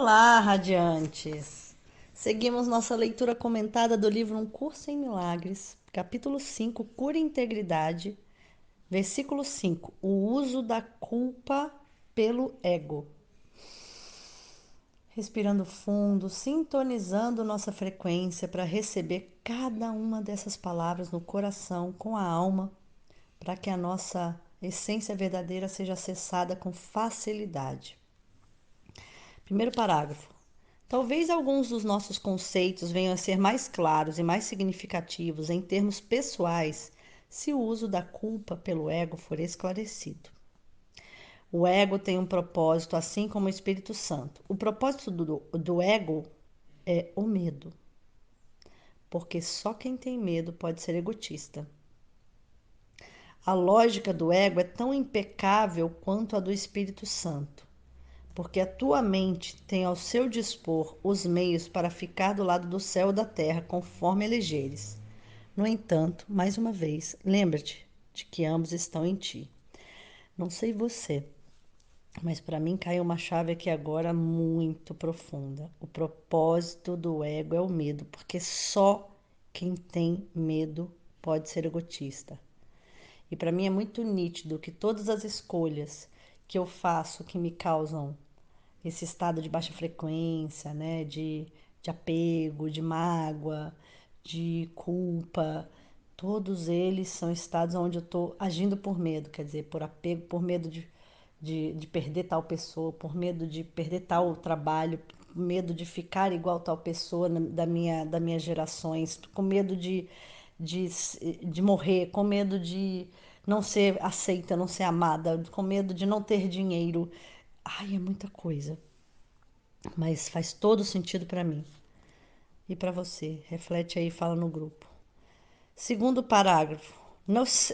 Olá, radiantes! Seguimos nossa leitura comentada do livro Um Curso em Milagres, capítulo 5, Cura e Integridade, versículo 5, o uso da culpa pelo ego. Respirando fundo, sintonizando nossa frequência para receber cada uma dessas palavras no coração, com a alma, para que a nossa essência verdadeira seja acessada com facilidade. Primeiro parágrafo. Talvez alguns dos nossos conceitos venham a ser mais claros e mais significativos em termos pessoais se o uso da culpa pelo ego for esclarecido. O ego tem um propósito, assim como o Espírito Santo. O propósito do ego é o medo, porque só quem tem medo pode ser egotista. A lógica do ego é tão impecável quanto a do Espírito Santo, porque a tua mente tem ao seu dispor os meios para ficar do lado do céu e da terra, conforme elegeres. No entanto, mais uma vez, lembra-te de que ambos estão em ti. Não sei você, mas para mim caiu uma chave aqui agora muito profunda. O propósito do ego é o medo, porque só quem tem medo pode ser egotista. E para mim é muito nítido que todas as escolhas que eu faço que me causam esse estado de baixa frequência, né, de apego, de mágoa, de culpa, todos eles são estados onde eu estou agindo por medo, quer dizer, por apego, por medo de perder tal pessoa, por medo de perder tal trabalho, por medo de ficar igual tal pessoa das minhas gerações, com medo de, de morrer, com medo de não ser aceita, não ser amada, com medo de não ter dinheiro. Ai, é muita coisa, mas faz todo sentido para mim. E para você, reflete aí e fala no grupo. Segundo parágrafo.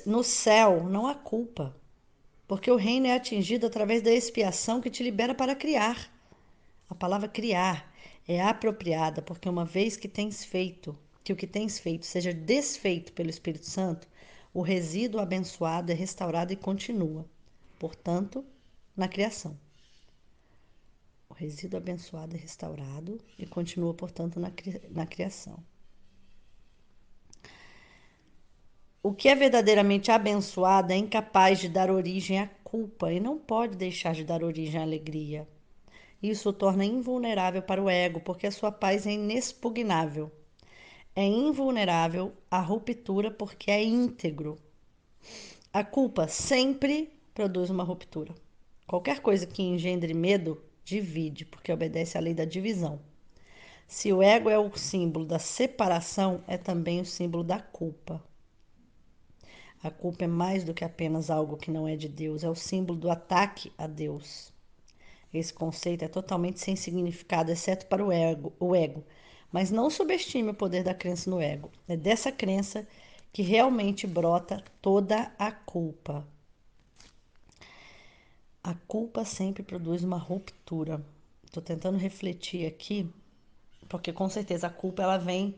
No céu não há culpa, porque o reino é atingido através da expiação que te libera para criar. A palavra criar é apropriada, porque uma vez que o que tens feito seja desfeito pelo Espírito Santo, o resíduo abençoado é restaurado e continua, portanto, na criação. O resíduo abençoado é restaurado e continua, portanto, na criação. O que é verdadeiramente abençoado é incapaz de dar origem à culpa e não pode deixar de dar origem à alegria. Isso o torna invulnerável para o ego, porque a sua paz é inexpugnável. É invulnerável à ruptura porque é íntegro. A culpa sempre produz uma ruptura. Qualquer coisa que engendre medo, divide, porque obedece à lei da divisão. Se o ego é o símbolo da separação, é também o símbolo da culpa. A culpa é mais do que apenas algo que não é de Deus, é o símbolo do ataque a Deus. Esse conceito é totalmente sem significado, exceto para o ego. Mas não subestime o poder da crença no ego. É dessa crença que realmente brota toda a culpa. A culpa sempre produz uma ruptura. Estou tentando refletir aqui, porque com certeza a culpa ela vem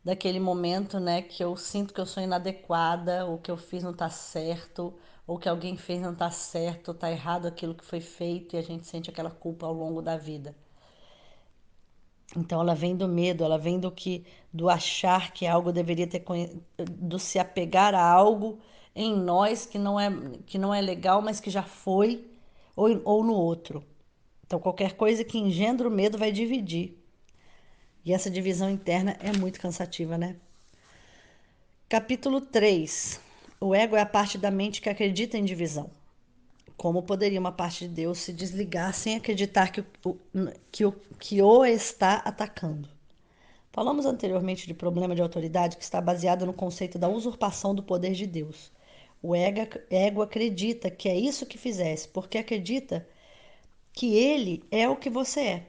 daquele momento, né, que eu sinto que eu sou inadequada, ou que eu fiz não tá certo, ou que alguém fez não tá certo, tá errado aquilo que foi feito e a gente sente aquela culpa ao longo da vida. Então ela vem do medo, ela vem do achar que algo deveria ter do se apegar a algo em nós que não é legal, mas que já foi ou no outro. Então qualquer coisa que engendra o medo vai dividir. E essa divisão interna é muito cansativa, né? Capítulo 3. O ego é a parte da mente que acredita em divisão. Como poderia uma parte de Deus se desligar sem acreditar que o está atacando? Falamos anteriormente de problema de autoridade que está baseado no conceito da usurpação do poder de Deus. O ego acredita que é isso que fizesse, porque acredita que ele é o que você é.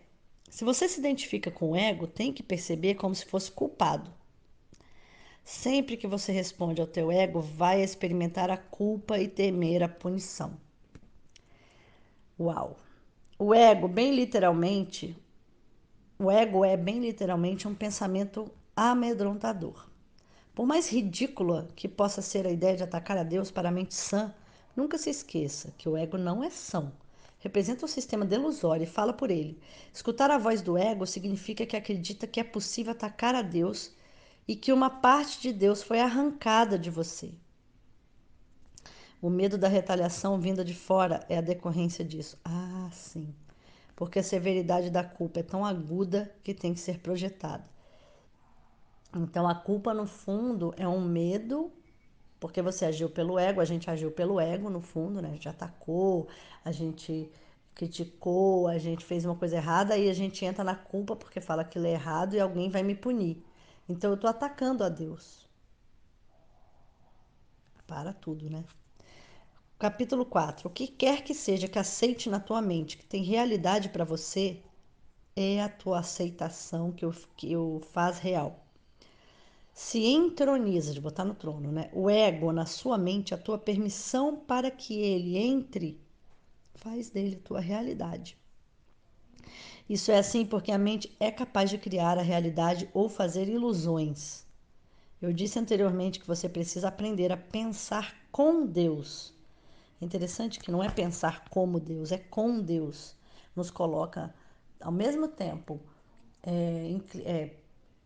Se você se identifica com o ego, tem que perceber como se fosse culpado. Sempre que você responde ao teu ego, vai experimentar a culpa e temer a punição. Uau! O ego é bem literalmente um pensamento amedrontador. Por mais ridícula que possa ser a ideia de atacar a Deus para a mente sã, nunca se esqueça que o ego não é são. representa um sistema delusório e fala por ele. Escutar a voz do ego significa que acredita que é possível atacar a Deus e que uma parte de Deus foi arrancada de você. O medo da retaliação vinda de fora é a decorrência disso. Ah, sim. Porque a severidade da culpa é tão aguda que tem que ser projetada. Então, a culpa, no fundo, é um medo, porque você agiu pelo ego, a gente agiu pelo ego, no fundo, né? A gente atacou, a gente criticou, a gente fez uma coisa errada, aí a gente entra na culpa porque fala que aquilo é errado e alguém vai me punir. Então, eu tô atacando a Deus. Para tudo, né? Capítulo 4. O que quer que seja que aceite na tua mente, que tem realidade para você, é a tua aceitação que o faz real. Se entroniza, de botar no trono, né? O ego na sua mente, a tua permissão para que ele entre, faz dele tua realidade. Isso é assim porque a mente é capaz de criar a realidade ou fazer ilusões. Eu disse anteriormente que você precisa aprender a pensar com Deus. É interessante que não é pensar como Deus, é com Deus. Nos coloca, ao mesmo tempo,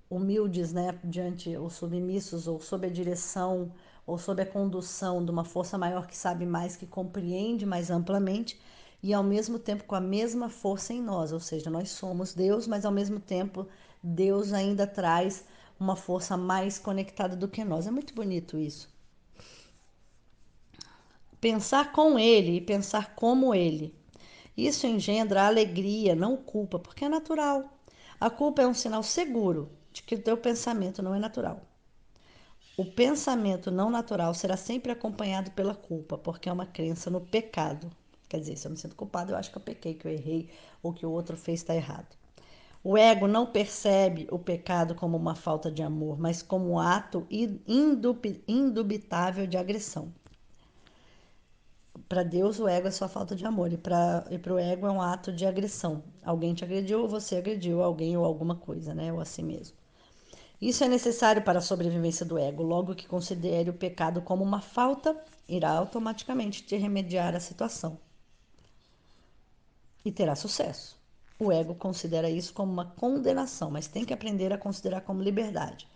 humildes, né, diante ou submissos, ou sob a direção, ou sob a condução de uma força maior que sabe mais, que compreende mais amplamente, e ao mesmo tempo com a mesma força em nós, ou seja, nós somos Deus, mas ao mesmo tempo Deus ainda traz uma força mais conectada do que nós. É muito bonito isso. Pensar com Ele e pensar como Ele. Isso engendra alegria, não culpa, porque é natural. A culpa é um sinal seguro de que o teu pensamento não é natural. O pensamento não natural será sempre acompanhado pela culpa, porque é uma crença no pecado. Quer dizer, se eu me sinto culpado, eu acho que eu pequei, que eu errei, ou que o outro fez está errado. O ego não percebe o pecado como uma falta de amor, mas como um ato indubitável de agressão. Para Deus, o ego é só falta de amor, e para o ego é um ato de agressão. Alguém te agrediu, ou você agrediu alguém ou alguma coisa, né? Ou a si mesmo. Isso é necessário para a sobrevivência do ego. Logo que considere o pecado como uma falta, irá automaticamente te remediar a situação e terá sucesso. O ego considera isso como uma condenação, mas tem que aprender a considerar como liberdade.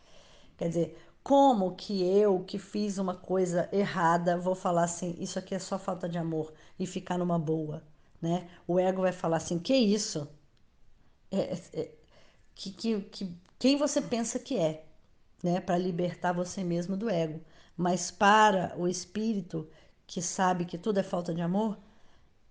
Quer dizer, como que eu, que fiz uma coisa errada, vou falar assim, isso aqui é só falta de amor e ficar numa boa, né? O ego vai falar assim, que isso? Quem você pensa que é, né? Para libertar você mesmo do ego. Mas para o espírito, que sabe que tudo é falta de amor,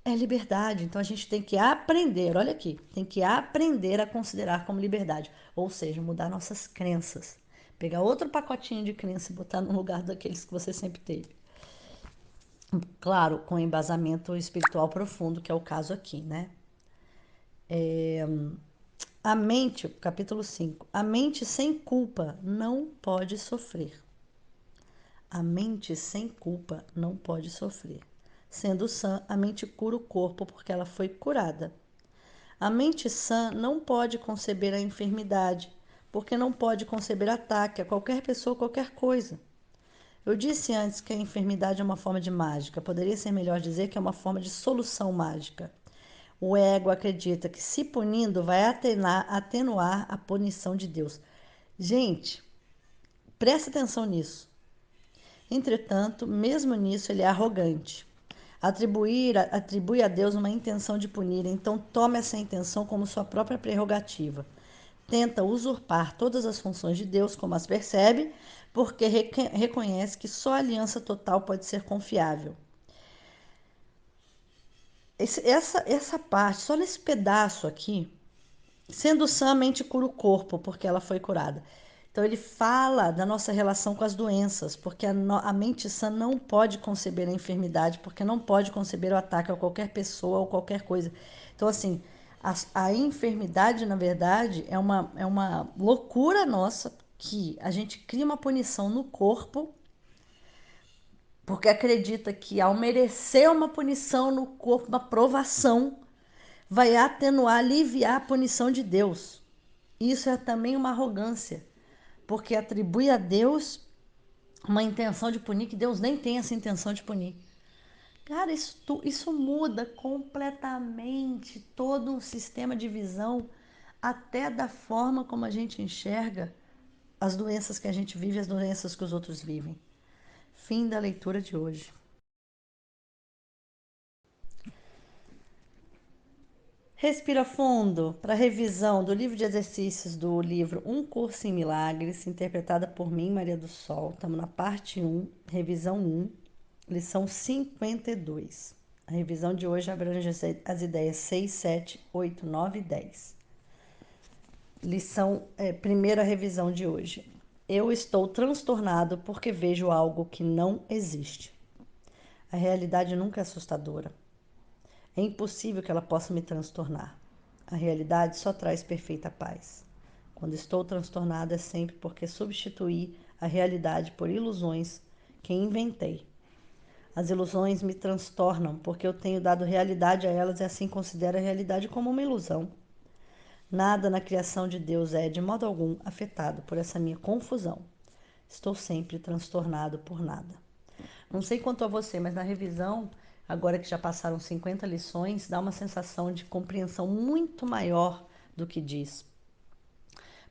é liberdade. Então a gente tem que aprender, olha aqui, tem que aprender a considerar como liberdade. Ou seja, mudar nossas crenças. Pegar outro pacotinho de crença e botar no lugar daqueles que você sempre teve. Claro, com embasamento espiritual profundo, que é o caso aqui, né? A mente, capítulo 5. A mente sem culpa não pode sofrer. A mente sem culpa não pode sofrer. Sendo sã, a mente cura o corpo porque ela foi curada. A mente sã não pode conceber a enfermidade, porque não pode conceber ataque a qualquer pessoa ou qualquer coisa. Eu disse antes que a enfermidade é uma forma de mágica. Poderia ser melhor dizer que é uma forma de solução mágica. O ego acredita que se punindo vai atenuar a punição de Deus. Gente, presta atenção nisso. Entretanto, mesmo nisso, ele é arrogante. Atribui a Deus uma intenção de punir, então toma essa intenção como sua própria prerrogativa. Tenta usurpar todas as funções de Deus, como as percebe, porque reconhece que só a aliança total pode ser confiável. Essa parte, só nesse pedaço aqui, sendo sã, a mente cura o corpo, porque ela foi curada. Então ele fala da nossa relação com as doenças, porque a mente sã não pode conceber a enfermidade, porque não pode conceber o ataque a qualquer pessoa ou qualquer coisa. Então, assim, a enfermidade, na verdade, é uma loucura nossa que a gente cria uma punição no corpo, porque acredita que ao merecer uma punição no corpo, uma provação, vai atenuar, aliviar a punição de Deus. Isso é também uma arrogância, porque atribui a Deus uma intenção de punir que Deus nem tem essa intenção de punir. Cara, isso muda completamente todo um sistema de visão, até da forma como a gente enxerga as doenças que a gente vive e as doenças que os outros vivem. Fim da leitura de hoje. Respira fundo para revisão do livro de exercícios do livro Um Curso em Milagres, interpretada por mim, Maria do Sol. Estamos na parte 1, revisão 1, lição 52. A revisão de hoje abrange as ideias 6, 7, 8, 9 e 10. Primeira revisão de hoje. Eu estou transtornado porque vejo algo que não existe. A realidade nunca é assustadora. É impossível que ela possa me transtornar. A realidade só traz perfeita paz. Quando estou transtornada é sempre porque substituí a realidade por ilusões que inventei. As ilusões me transtornam porque eu tenho dado realidade a elas e assim considero a realidade como uma ilusão. Nada na criação de Deus é, de modo algum, afetado por essa minha confusão. Estou sempre transtornado por nada. Não sei quanto a você, mas na revisão, agora que já passaram 50 lições, dá uma sensação de compreensão muito maior do que diz.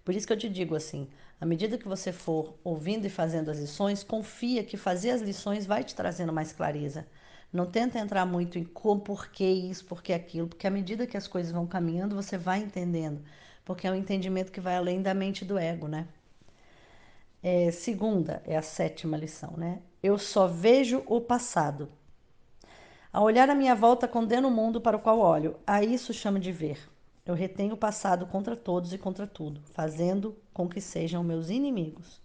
Por isso que eu te digo assim, à medida que você for ouvindo e fazendo as lições, confia que fazer as lições vai te trazendo mais clareza. Não tenta entrar muito em como, por que isso, por que aquilo, porque à medida que as coisas vão caminhando, você vai entendendo. Porque é um entendimento que vai além da mente do ego, né? Segunda, é a sétima lição, né? Eu só vejo o passado. Ao olhar à minha volta, condeno o mundo para o qual olho. A isso chamo de ver. Eu retenho o passado contra todos e contra tudo, fazendo com que sejam meus inimigos.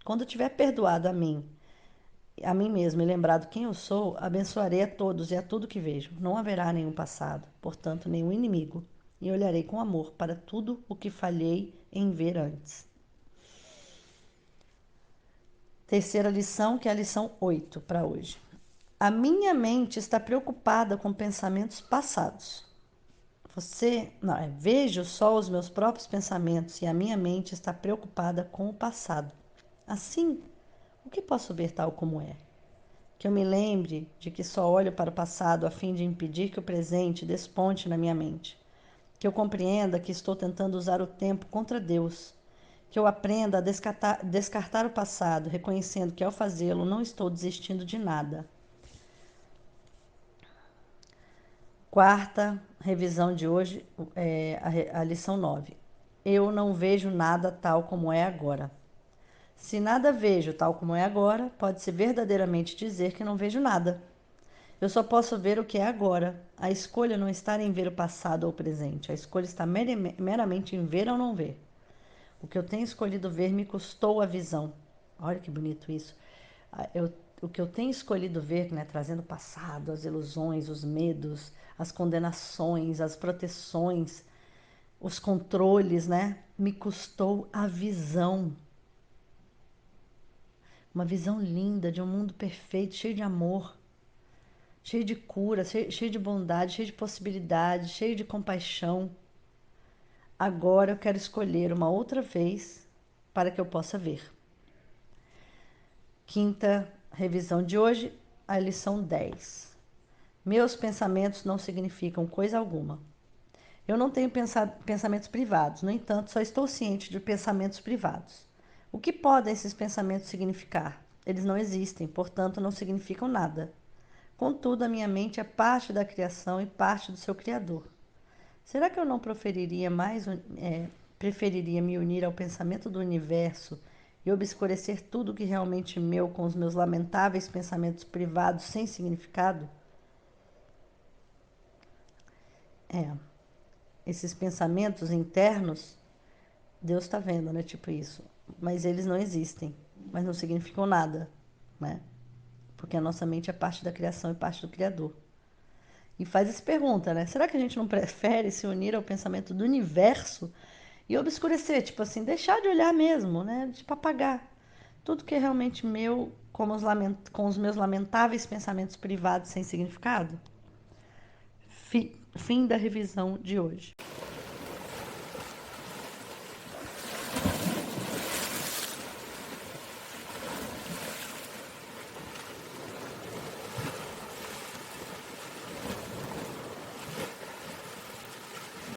Quando eu tiver perdoado a mim mesmo e lembrado quem eu sou, abençoarei a todos e a tudo que vejo. Não haverá nenhum passado, portanto, nenhum inimigo, e olharei com amor para tudo o que falhei em ver antes. Terceira lição, que é a lição 8 para hoje. A minha mente está preocupada com pensamentos passados. Vejo só os meus próprios pensamentos e a minha mente está preocupada com o passado. Assim, o que posso ver tal como é? Que eu me lembre de que só olho para o passado a fim de impedir que o presente desponte na minha mente. Que eu compreenda que estou tentando usar o tempo contra Deus. Que eu aprenda a descartar o passado, reconhecendo que ao fazê-lo não estou desistindo de nada. Quarta revisão de hoje é a lição 9. Eu não vejo nada tal como é agora. Se nada vejo tal como é agora, pode-se verdadeiramente dizer que não vejo nada. Eu só posso ver o que é agora. A escolha não está em ver o passado ou o presente. A escolha está meramente em ver ou não ver. O que eu tenho escolhido ver me custou a visão. Olha que bonito isso. O que eu tenho escolhido ver, né, trazendo o passado, as ilusões, os medos, as condenações, as proteções, os controles, né, me custou a visão. Uma visão linda de um mundo perfeito, cheio de amor, cheio de cura, cheio de bondade, cheio de possibilidades, cheio de compaixão. Agora eu quero escolher uma outra vez para que eu possa ver. Quinta revisão de hoje, a lição 10. Meus pensamentos não significam coisa alguma. Eu não tenho pensamentos privados, no entanto, só estou ciente de pensamentos privados. O que podem esses pensamentos significar? Eles não existem, portanto, não significam nada. Contudo, a minha mente é parte da criação e parte do seu Criador. Será que eu não preferiria me unir ao pensamento do universo e obscurecer tudo que realmente é meu com os meus lamentáveis pensamentos privados sem significado? Esses pensamentos internos, Deus está vendo, né? Tipo isso. Mas eles não existem, mas não significam nada, né? Porque a nossa mente é parte da criação e parte do Criador. E faz essa pergunta, né? Será que a gente não prefere se unir ao pensamento do universo e obscurecer, tipo assim, deixar de olhar mesmo, né? Tipo, apagar tudo que é realmente meu com os meus lamentáveis pensamentos privados sem significado? Fim da revisão de hoje.